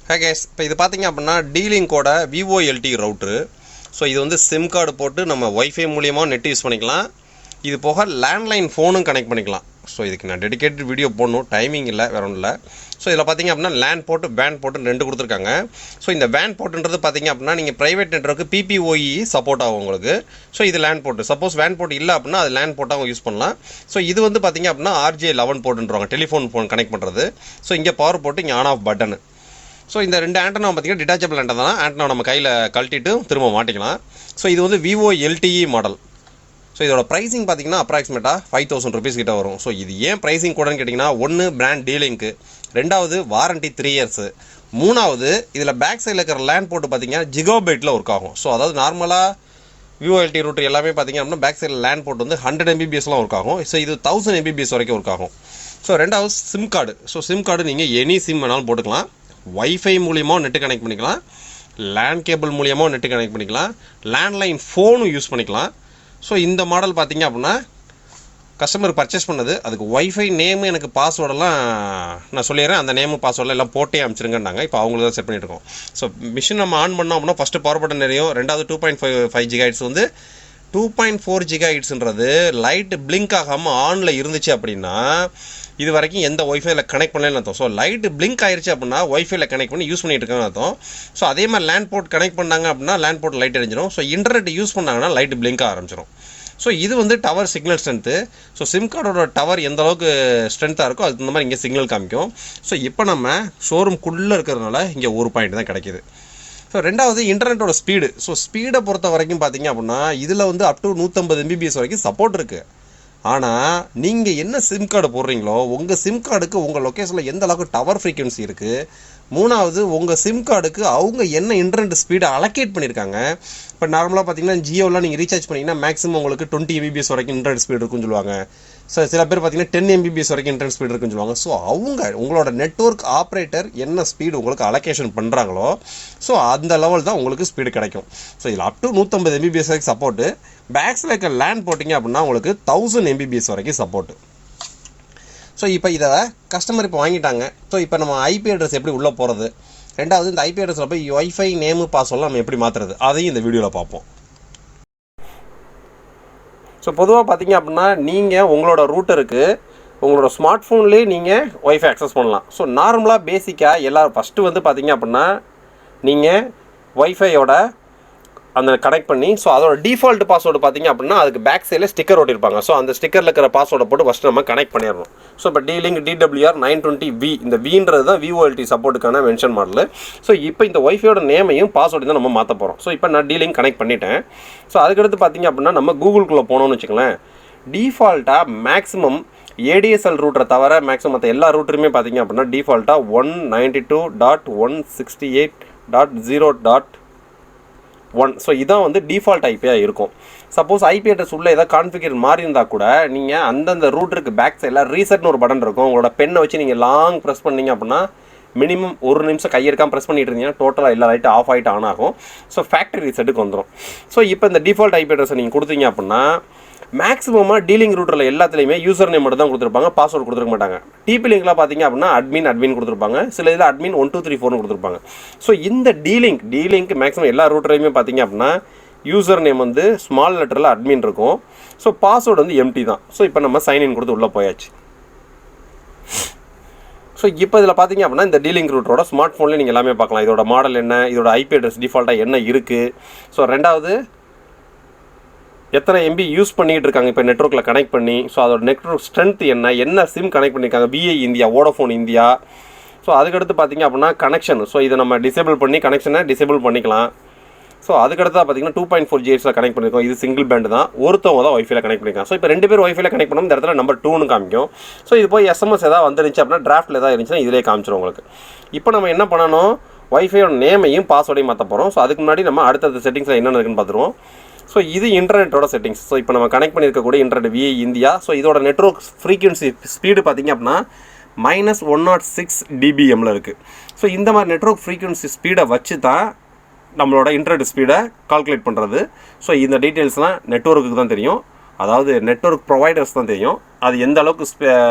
Hey guys, இப்போ இது பார்த்தீங்க அப்படின்னா Dlinkோட VoLTE ரவுட்டரு. ஸோ இது வந்து சிம் கார்டு போட்டு நம்ம வைஃபை மூலியமாக நெட் யூஸ் பண்ணிக்கலாம். இது போக லேண்ட்லைன் ஃபோனும் கனெக்ட் பண்ணிக்கலாம். ஸோ இதுக்கு நான் டெடிகேட்டட் வீடியோ போடணும், டைமிங் இல்லை, வேற ஒன்றும் இல்லை. ஸோ இதில் பார்த்தீங்க அப்படின்னா லேண்ட் போட்டு பேண்ட் போட்டு 2 கொடுத்துருக்காங்க. ஸோ இந்த பேண்ட் போட்டுன்றது பார்த்தீங்க அப்படின்னா நீங்கள் ப்ரைவேட் நெட்வொர்க்கு PPOE சப்போர்ட் ஆகும் உங்களுக்கு. ஸோ இது லேண்ட் போட்டு, சப்போஸ் வேன் போட்டு இல்லை அப்படின்னா அது லேண்ட் போட்டால் யூஸ் பண்ணலாம். ஸோ இது வந்து பார்த்தீங்க அப்படின்னா RJ11 போட்டுன்றாங்க, டெலிஃபோன் ஃபோன் கனெக்ட் பண்ணுறது. ஸோ இங்கே பவர் போட்டு இங்கே ஆன் ஆஃப் பட்டனு. ஸோ இந்த 2 ஆண்டனா பார்த்தீங்கன்னா டிட்டாச்சபிள் ஆண்டனா தான். ஆண்டனா நம்ம கையில் கழட்டிட்டு திரும்ப மாட்டிக்கலாம். ஸோ இது வந்து VoLTE மாடல். ஸோ இதோட ப்ரைஸிங் பார்த்தீங்கன்னா அப்ராக்சிமேட்டாக 5000 ருபீஸ் கிட்ட வரும். ஸோ இது ஏன் ப்ரைஸிங் கூடன்னு கேட்டிங்கன்னா, ஒன்று பிராண்ட் Dlink, ரெண்டாவது வாரண்ட்டி 3 இயர்ஸ், மூணாவது இதில் பேக் சைடில் இருக்கிற லேண்ட் போட்டு பார்த்தீங்கன்னா ஜிகாபைட்டில் ஒர்க் ஆகும். ஸோ அதாவது நார்மலாக VoLTE ரூட்டர் எல்லாமே பார்த்தீங்க அப்படின்னா பேக் சைடில் லேண்ட் போட்டு வந்து 100 Mbps ஒர்க் ஆகும். ஸோ இது 1000 Mbps வரைக்கும் ஒர்க் ஆகும். ஸோ ரெண்டாவது sim card. So sim card நீங்கள் எனி சிம் வேணாலும் போட்டுக்கலாம். வைஃபை மூலியமாக நெட்டு கனெக்ட் பண்ணிக்கலாம், லேண்ட் கேபிள் மூலியமாக நெட்டு கனெக்ட் பண்ணிக்கலாம், லேண்ட்லைன் ஃபோனும் யூஸ் பண்ணிக்கலாம். ஸோ இந்த மாடல் பார்த்தீங்க அப்படின்னா கஸ்டமர் பர்ச்சேஸ் பண்ணது, அதுக்கு வைஃபை நேமு எனக்கு பாஸ்வேர்டெல்லாம் நான் சொல்லிடுறேன், அந்த நேமு பாஸ்வேர்டில் எல்லாம் போட்டே அனுப்பிச்சிருங்கன்னாங்க. இப்போ அவங்களுக்கு தான் செட் பண்ணிட்டுருக்கோம். ஸோ மிஷின் நம்ம ஆன் பண்ணோம் அப்படின்னா ஃபஸ்ட்டு பவர் பட்டன் நிறையும், ரெண்டாவது 2.5 GHz வந்து 2.4 GHzன்றது லைட் பிளிங்க் ஆகாமல் ஆனில் இருந்துச்சு அப்படின்னா இது வரைக்கும் எந்த ஒய்ஃபைல கனெக்ட் பண்ணலன்னு அர்த்தம். ஸோ லைட்டு பிளிங்க் ஆயிடுச்சு அப்படின்னா ஒய்ஃபைல கனெக்ட் பண்ணி யூஸ் பண்ணிட்டு இருக்காங்கன்னு அர்த்தம். ஸோ அதே மாதிரி லேண்ட் போர்ட் கனெக்ட் பண்ணாங்க அப்படின்னா லேண்ட் போர்ட் லைட் எரிஞ்சிடும். ஸோ இன்டர்நெட் யூஸ் பண்ணாங்கன்னா லைட் பிளிங்க் ஆரம்பிச்சிடும். ஸோ இது வந்து tower signal strength. So sim கார்டோட டவர் எந்த அளவுக்கு ஸ்ட்ரென்த்தாக இருக்கோ அதுக்கு இந்த மாதிரி இங்கே சிக்னல் காமிக்கும். ஸோ இப்போ நம்ம ஷோரூம்குள்ளே இருக்கிறதுனால இங்கே 1 பாயிண்ட் தான் கிடைக்கிது. ஸோ ரெண்டாவது இன்டர்நெட்டோட ஸ்பீடு. ஸோ ஸ்பீடை பொறுத்த வரைக்கும் பார்த்தீங்க அப்படின்னா இதில் வந்து அப் டு 150 Mbps வரைக்கும் சப்போர்ட் இருக்குது. ஆனால் நீங்கள் என்ன சிம் கார்டு போடுறீங்களோ உங்கள் சிம் கார்டுக்கு உங்கள் லொக்கேஷனில் எந்த அளவுக்கு டவர் ஃப்ரீக்வன்சி இருக்குது, மூணாவது உங்கள் சிம் கார்டுக்கு அவங்க என்ன இன்டர்நெட் ஸ்பீடை அலோகேட் பண்ணியிருக்காங்க. இப்போ நார்மலாக பார்த்தீங்கன்னா ஜியோலாம் நீங்கள் ரீசார்ஜ் பண்ணிங்கன்னா மேக்ஸிமம் உங்களுக்கு 20 Mbps வரைக்கும் இன்டர்நெட் ஸ்பீடு இருக்குன்னு சொல்லுவாங்க. ஸோ சில பேர் பார்த்தீங்கன்னா 10 Mbps வரைக்கும் இன்டர்நெட் ஸ்பீடு இருக்குன்னு சொல்லுவாங்க. ஸோ அவங்க உங்களோட நெட்வொர்க் ஆப்ரேட்டர் என்ன ஸ்பீடு உங்களுக்கு அலோகேஷன் பண்ணுறாங்களோ ஸோ அந்த லெவல் தான் உங்களுக்கு ஸ்பீடு கிடைக்கும். ஸோ இதில் அப் டு 150 Mbps வரைக்கும் சப்போர்ட்டு. பேக்ஸில் இருக்க லேண்ட் போட்டிங்க அப்படின்னா உங்களுக்கு 1000 Mbps வரைக்கும் சப்போர்ட்டு. ஸோ இப்போ இதை கஸ்டமர் இப்போ வாங்கிட்டாங்க. ஸோ இப்போ நம்ம IP அட்ரஸ் எப்படி உள்ளே போகிறது, ரெண்டாவது இந்த IP அட்ரஸில் போய் வைஃபை நேமு பாஸ்வேர்டில் நம்ம எப்படி மாற்றுறது, அதையும் இந்த வீடியோவில் பார்ப்போம். ஸோ பொதுவாக பார்த்தீங்க அப்படின்னா நீங்கள் உங்களோட ரூட்டருக்கு உங்களோட ஸ்மார்ட் ஃபோன்லேயே நீங்கள் வைஃபை அக்சஸ் பண்ணலாம். ஸோ நார்மலாக பேசிக்காக எல்லோரும் ஃபஸ்ட்டு வந்து பார்த்தீங்க அப்படின்னா நீங்கள் வைஃபையோட அந்த கனெக்ட் பண்ணி ஸோ அதோட டிஃபால்ட் பாஸ்வேர்டு பார்த்தீங்க அப்படின்னா அதுக்கு பேக் சைடில் ஸ்டிக்கர் ஓட்டிருப்பாங்க. ஸோ அந்த ஸ்டிக்கரில் இருக்கிற பாஸ்வேர்டை போட்டு ஃபஸ்ட்டு நம்ம கனெக்ட் பண்ணிடணும். ஸோ இப்போ Dlink DWR 920V இந்த Vன்றது தான் VoLTE சப்போர்ட்டுக்கான மென்ஷன் மாடலு. ஸோ இப்போ இந்த வைஃபையோட நேமையும் பாஸ்வேர்டு தான் நம்ம மாற்ற போகிறோம். ஸோ இப்போ நான் Dlink கனெக்ட் பண்ணிட்டேன். ஸோ அதுக்கடுத்து பார்த்தீங்க அப்படின்னா நம்ம கூகுளுக்குள்ளே போனோம்னு வச்சுக்கோங்களேன், டிஃபால்ட்டாக மேக்ஸிமம் ADSL ரூட்டரை தவிர மேக்ஸிமம் மற்ற எல்லா ரூட்டருமே பார்த்தீங்க அப்படின்னா டிஃபால்ட்டாக 192.168.0.1. ஸோ இதான் வந்து டிஃபால்ட் ஐபியாக இருக்கும். சப்போஸ் IP அட்ரஸ் உள்ள ஏதாவது கான்ஃபிகர் மாறி இருந்தால் கூட நீங்கள் அந்தந்த ரூட்டருக்கு பேக் சைடில் ரீசெட்னு ஒரு பட்டன் இருக்கும். உங்களோட பெண்ணை வச்சு நீங்கள் லாங் ப்ரெஸ் பண்ணிங்க அப்படின்னா மினிமம் 1 நிமிஷம் கையெடுக்காமல் ப்ரெஸ் பண்ணிட்டு இருந்தீங்கன்னா டோட்டலாக எல்லா லைட்டும் ஆஃப் ஆகிட்டு ஆன் ஆகும். ஸோ ஃபேக்ட்ரி ரீசெட்டுக்கு வந்துடும். ஸோ இப்போ இந்த டிஃபால்ட் IP அட்ரஸை நீங்கள் கொடுத்தீங்க அப்படின்னா மேக்ஸிமமாக Dlink ரூட்டரில் எல்லாத்துலேயுமே யூசர் நேம் மட்டும் தான் கொடுத்துருப்பாங்க, பாஸ்வேர்டு கொடுத்துருக்க மாட்டாங்க. TP-Linkலாம் பார்த்தீங்க அப்படின்னா அட்மின் கொடுத்துருப்பாங்க, சில இதில் admin 1234 கொடுத்துருப்பாங்க. ஸோ இந்த Dlink மேக்ஸிமம் எல்லா ரூட்டரையுமே பார்த்தீங்க அப்படின்னா யூசர் நேம் வந்து ஸ்மால் லெட்டரில் அட்மின் இருக்கும். ஸோ பாஸ்வேர்டு வந்து எம்டி தான். ஸோ இப்போ நம்ம சைன்இன் கொடுத்து உள்ளே போயாச்சு. ஸோ இப்போ இதில் பார்த்தீங்க அப்படின்னா இந்த Dlink ரூட்டரோட ஸ்மார்ட் ஃபோன்லேயே நீங்கள் எல்லாமே பார்க்கலாம். இதோட மாடல் என்ன, இதோட IP அட்ரஸ் டிஃபால்ட்டாக என்ன இருக்குது, ஸோ ரெண்டாவது எத்தனை MB யூஸ் பண்ணிகிட்டு இருக்காங்க இப்போ நெட்வொர்க்கில் கனெக்ட் பண்ணி, ஸோ அதோட நெட்வொர்க் ஸ்ட்ரென்த் என்ன சிம் கனெக்ட் பண்ணியிருக்காங்க, BI India, Vodafone India. So அதுக்கடுத்து பார்த்தீங்க அப்படின்னா கனெக்ஷன். ஸோ இதை நம்ம டிசேபிள் பண்ணி கனெக்ஷனை டிசேபிள் பண்ணிக்கலாம். ஸோ அதுக்கடுத்து பார்த்தீங்கன்னா 2.4 GHzல கனெக்ட் பண்ணியிருக்கோம். இது சிங்கிள் பேண்ட் தான், ஒருத்தவங்க தான் வைஃபைல கனெக்ட் பண்ணியிருக்காங்க. ஸோ இப்போ 2 பேர் வைஃபைல கனெக்ட் பண்ணோம், இந்த இடத்துல நம்பர் 2ன்னு காமிக்கும். ஸோ இது போய் SMS ஏதாவது வந்துருந்துச்சு அப்படின்னா டிராஃப்ட்டில் ஏதாவது இருந்துச்சுன்னா இதிலே காமிச்சிடும் உங்களுக்கு. இப்போ நம்ம என்ன பண்ணணும், வைஃபையோட நேமையும் பாஸ்வேர்டையும் மாற்ற போகிறோம். ஸோ அதுக்கு முன்னாடி நம்ம அடுத்தடுத்த செட்டிங்ஸில் என்னென்ன இருக்குன்னு பார்த்துருவோம். ஸோ இது இன்டர்நெட்டோட செட்டிங்ஸ். ஸோ இப்போ நம்ம கனெக்ட் பண்ணியிருக்கக்கூடிய இன்டர்நெட் VI இந்தியா. ஸோ இதோட நெட்வொர்க் ஃப்ரீக்வன்சி ஸ்பீடு பார்த்தீங்க அப்படின்னா -106 dBmல இருக்குது. ஸோ இந்த மாதிரி நெட்வொர்க் ஃப்ரீக்வன்சி ஸ்பீடை வச்சு தான் நம்மளோட இன்டர்நெட் ஸ்பீடை கால்குலேட் பண்ணுறது. ஸோ இந்த டீட்டெயில்ஸ்லாம் நெட்வொர்க்குக்கு தான் தெரியும், அதாவது நெட்வொர்க் ப்ரொவைடர்ஸ் தான் தெரியும் அது எந்த அளவுக்கு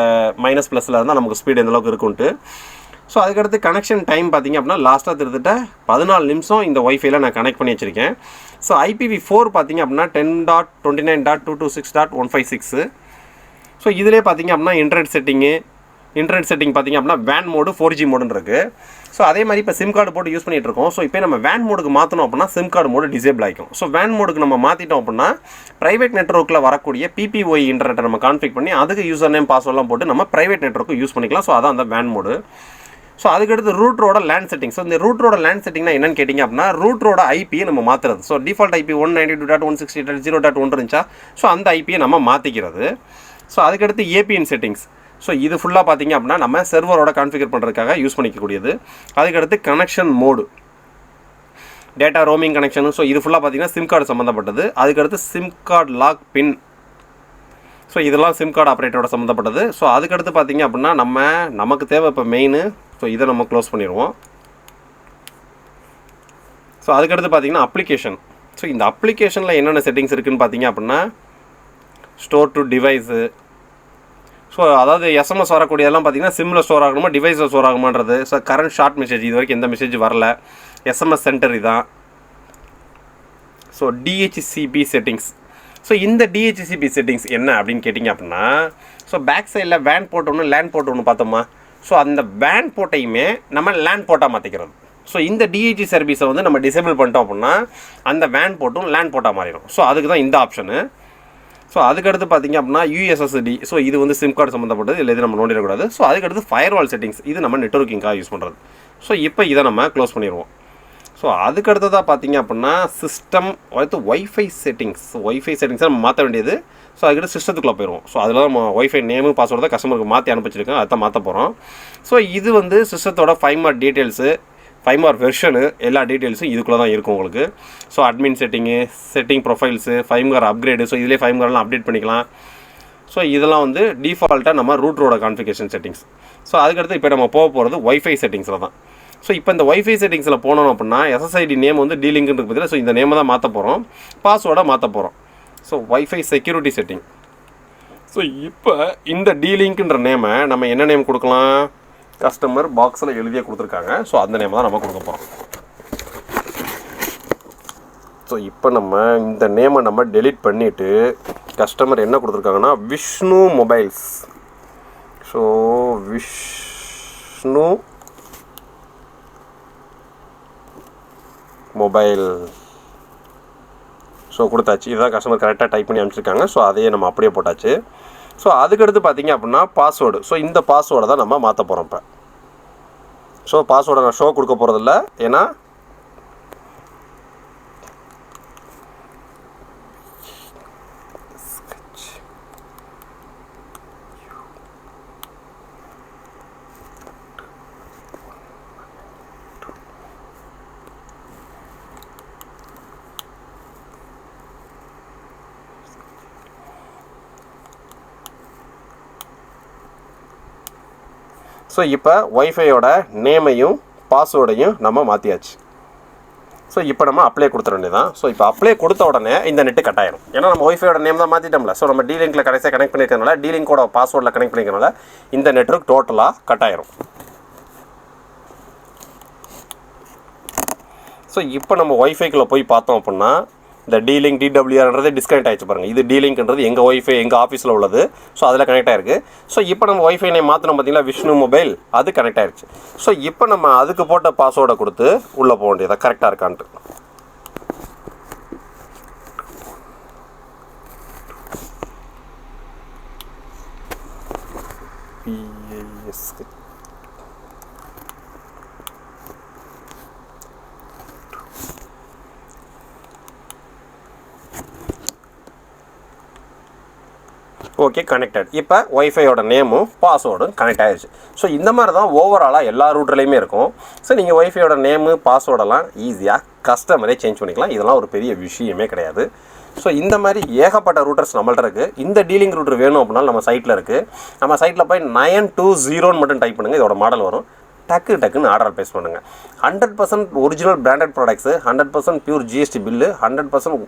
மைனஸ் ப்ளஸில் இருந்தால் நமக்கு ஸ்பீடு எந்த அளவுக்கு இருக்குன்ட்டு. ஸோ அதுக்கடுத்து கனெக்ஷன் டைம் பார்த்திங்க அப்படின்னா லாஸ்ட்டாக திருத்திட்ட 14 நிமிஷம் இந்த ஒய்ஃபைல நான் கனெக்ட் பண்ணி வச்சுருக்கேன். ஸோ IPv4 பார்த்திங்க அப்படின்னா 10.29.226.156. ஸோ இதிலே பார்த்திங்க அப்படின்னா இன்டர்நெட் செட்டிங் பார்த்திங்க அப்படின்னா வேன் மோடு 4G மோடுன்னு இருக்குது. ஸோ அதே மாதிரி இப்போ சிம் கார்டு போட்டு யூஸ் பண்ணிகிட்டு இருக்கோம். ஸோ இப்போ நம்ம வேன் மோடுக்கு மாற்றணும் அப்படின்னா சிம் கார்டு மோடு டிசேபிள் ஆகிக்கும். ஸோ வேன் மோடுக்கு நம்ம மாற்றிட்டோம் அப்படின்னா ப்ரைவேட் நெட்வொர்க்கில் வரக்கூடிய PPOE இன்டர்நெட்டை நம்ம கான்ஃபிக் பண்ணி அதுக்கு யூசர் நேம் பாஸ்வேர்ட்லாம் போட்டு நம்ம ப்ரைவேட் நெட்வொர்க்கு யூஸ் பண்ணிக்கலாம். ஸோ அதான் அந்த வேன் மோடு. ஸோ அதுக்கடுத்து ரூட்டரோட லேண்ட் செட்டிங். ஸோ இந்த ரூட்டரோட லேண்ட் செட்டிங்னா என்னன்னு கேட்டிங்க அப்படின்னா ரூட்டரோட ஐபியை நம்ம மாற்றுறது. ஸோ டிஃபால்ட் IP 192.168.0.1 இருந்துச்சா, ஸோ அந்த ஐபியை நம்ம மாற்றிக்கிறது. ஸோ அதுக்கடுத்து ஏபிஎன் செட்டிங்ஸ். ஸோ இது ஃபுல்லாக பார்த்திங்க அப்படின்னா நம்ம சர்வரோட கான்ஃபிகர் பண்ணுறதுக்காக யூஸ் பண்ணிக்கக்கூடியது. அதுக்கடுத்து connection mode, data roaming connection. So இது ஃபுல்லாக பார்த்திங்கன்னா சிம் கார்டு சம்மந்தப்பட்டது. அதுக்கடுத்து சிம் கார்டு லாக் பின். ஸோ இதெல்லாம் சிம் கார்டு ஆப்ரேட்டரோட சம்மந்தப்பட்டது. ஸோ அதுக்கடுத்து பார்த்திங்க அப்படின்னா நமக்கு தேவை இப்போ மெயின். ஸோ இதை நம்ம க்ளோஸ் பண்ணிடுவோம். ஸோ அதுக்கடுத்து பார்த்திங்கன்னா அப்ளிகேஷன். ஸோ இந்த அப்ளிகேஷனில் என்னென்ன செட்டிங்ஸ் இருக்குதுன்னு பார்த்திங்க அப்படின்னா ஸ்டோர் டு டிவைஸு. ஸோ அதாவது SMS வரக்கூடியதெல்லாம் பார்த்திங்கன்னா சிம்மில் ஸ்டோர் ஆகணுமா டிவைஸில் ஸ்டோர் ஆகுமான்றது. ஸோ கரண்ட் ஷார்ட் மெசேஜ், இது வரைக்கும் எந்த மெசேஜ் வரல. SMS சென்டர் இதான். So DHCP settings. ஸோ இந்த DHCP செட்டிங்ஸ் என்ன அப்படின்னு கேட்டிங்க அப்படின்னா ஸோ பேக் சைடில் வேன் போர்ட் ஒன்று லேண்ட் போர்ட் ஒன்று பார்த்தோமா. ஸோ அந்த வேன் போர்ட்டையுமே நம்ம லேண்ட் போர்ட்டாக மாற்றிக்கிறது. ஸோ இந்த DHC சர்வீஸை வந்து நம்ம டிசேபிள் பண்ணிட்டோம் அப்படின்னா அந்த வேன் போர்ட்டும் லேண்ட் போர்ட்டாக மாறிடும். ஸோ அதுக்கு தான் இந்த ஆப்ஷனு. ஸோ அதுக்கடுத்து பார்த்திங்க அப்படின்னா USSD. ஸோ இது வந்து சிம் கார்டு சம்மந்தப்பட்டது, இல்லை இது நம்ம நோண்டிடக்கூடாது. ஸோ அதுக்கடுத்து ஃபயர்வால் செட்டிங்ஸ். இது நம்ம நெட்வொர்க்கிங்காக யூஸ் பண்ணுறது. ஸோ இப்போ இதை நம்ம க்ளோஸ் பண்ணிடுவோம். ஸோ அதுக்கடுத்ததாக பார்த்திங்க அப்படின்னா சிஸ்டம் அடுத்து ஒய்ஃபை செட்டிங்ஸ். ஒய்ஃபை செட்டிங்ஸை நம்ம மாற்ற வேண்டியது. ஸோ அதுக்கிட்ட சிஸ்டத்துக்குள்ளே போயிடுவோம். ஸோ அதில் நம்ம ஒய்ஃபை நேமு பாஸ்வேர்டு தான் கஸ்டமருக்கு மாற்றி அனுப்பிச்சிருக்கேன், அதை மாற்ற போகிறோம். ஸோ இது வந்து சிஸ்டத்தோட 5 மார்க் டீட்டெயில்ஸு, 5 மார்க் வெர்ஷனு, எல்லா டீட்டெயில்ஸும் இதுக்குள்ளே தான் இருக்கும் உங்களுக்கு. So admin setting profiles, 5 mark upgrade. So இதிலே 5 மார்க்லாம் அப்டேட் பண்ணிக்கலாம். ஸோ இதெல்லாம் வந்து டிஃபால்ட்டாக நம்ம ரூட்டரோட கான்ஃபிகரேஷன் செட்டிங்ஸ். ஸோ அதுக்கடுத்து இப்போ நம்ம போக போகிறது ஒய்ஃபை செட்டிங்ஸில் தான். ஸோ இப்போ இந்த ஒய்ஃபை செட்டிங்ஸில் போனோம் அப்படின்னா SSID நேம் வந்து டீலிங்க்னு பதில். ஸோ இந்த நேமை தான் மாற்ற போகிறோம், பாஸ்வேர்டை மாற்ற போகிறோம். So wifi security setting. So இப்போ இந்த டீலிங்க்ன்ற நேமை நம்ம என்ன நேம் கொடுக்கலாம், கஸ்டமர் பாக்ஸில் எழுதியே கொடுத்துருக்காங்க. ஸோ அந்த நேம் தான் நம்ம கொடுக்க போகிறோம். ஸோ இப்போ நம்ம இந்த நேமை நம்ம டெலீட் பண்ணிவிட்டு கஸ்டமர் என்ன கொடுத்துருக்காங்கன்னா Vishnu mobiles. So Vishnu mobile. So கொடுத்தாச்சு. இதுதான் கஸ்டமர் கரெக்டாக டைப் பண்ணி அனுப்பிச்சிருக்காங்க. ஸோ அதையே நம்ம அப்படியே போட்டாச்சு. ஸோ அதுக்கடுத்து பார்த்திங்க அப்படின்னா பாஸ்வேர்டு. ஸோ இந்த பாஸ்வேர்டை தான் நம்ம மாற்ற போகிறோம் இப்போ. ஸோ பாஸ்வேர்டை நான் ஷோ கொடுக்க போகிறதில்ல, ஏன்னா ஸோ இப்போ ஒய்ஃபையோட நேமையும் பாஸ்வேர்டையும் நம்ம மாற்றியாச்சு. ஸோ இப்போ நம்ம அப்ளை கொடுத்துட வேண்டியதான். ஸோ இப்போ அப்ளை கொடுத்த உடனே இந்த நெட்டு கட் ஆயிடும். ஏன்னா நம்ம ஒய்ஃபையோட நேம் தான் மாற்றிட்டோம்ல. ஸோ நம்ம டீலிங்கில் கடைசியாக கனெக்ட் பண்ணியிருக்கனால, டீலிங்கோட பாஸ்வேர்டில் கனெக்ட் பண்ணிக்கிறனால இந்த நெட்வொர்க் டோட்டலாக கட் ஆயிரும். ஸோ இப்போ நம்ம ஒய்ஃபைக்குள்ளே போய் பார்த்தோம் அப்படின்னா இந்த டீலிங்க் DWRன்றது டிஸ்கனெக்ட் ஆகிடுச்சு பாருங்கள். இது டீலிங்க்ன்றது எங்கள் ஒய்ஃபை எங்கள் ஆஃபீஸில் உள்ளது. ஸோ அதில் கனெக்ட் ஆகிருக்கு. ஸோ இப்போ நம்ம ஒய்ஃபை நேம் மாற்றணும் பார்த்தீங்களா, விஷ்ணு மொபைல், அது கனெக்ட் ஆகிடுச்சு. ஸோ இப்போ நம்ம அதுக்கு போட்ட பாஸ்வேர்டை கொடுத்து உள்ளே போக வேண்டியதாக கரெக்டாக இருக்கான்ட்டு. Okay, connected. இப்போ ஒய்ஃபையோட நேமும் பாஸ்வேர்டும் கனெக்ட் ஆகிடுச்சு. ஸோ இந்த மாதிரி தான் ஓவராலாக எல்லா ரூட்லேயுமே இருக்கும். ஸோ நீங்கள் ஒய்ஃபையோட நேமு பாஸ்வேர்டெல்லாம் ஈஸியாக கஸ்டமரே சேஞ்ச் பண்ணிக்கலாம். இதெல்லாம் ஒரு பெரிய விஷயமே கிடையாது. ஸோ இந்த மாதிரி ஏகப்பட்ட ரூட்டர்ஸ் நம்மள்ட்ட இருக்குது. இந்த டீலிங் ரூட்டர் வேணும் அப்படின்னா நம்ம சைட்டில் இருக்குது. நம்ம சைட்டில் போய் 920 மட்டும் டைப் பண்ணுங்கள், இதோட மாடல் வரும். டக்குன்னு ஆர்டர் ப்ளேஸ் பண்ணுங்கள். 100% original branded products, 100% pure GST bill, 100%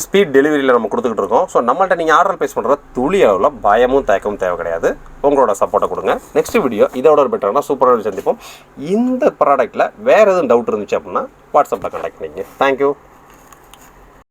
speed டெலிவரியில் நம்ம கொடுத்துக்கிட்டு இருக்கோம். ஸோ நம்மள்ட்ட நீங்கள் ஆர்டர் ப்ளேஸ் பண்ணுற துளி அளவில் பயமும் தயக்கமும் தேவை கிடையாது. உங்களோட சப்போர்ட்டை கொடுங்க. நெக்ஸ்ட் வீடியோ இதோட ஒரு பெட்டரான சூப்பராக சந்திப்போம். இந்த ப்ராடக்ட்டில் வேறு எதுவும் டவுட் இருந்துச்சு அப்படின்னா வாட்ஸ்அப்பில் கான்டாக்ட் பண்ணிக்கங்க. தேங்க்யூ.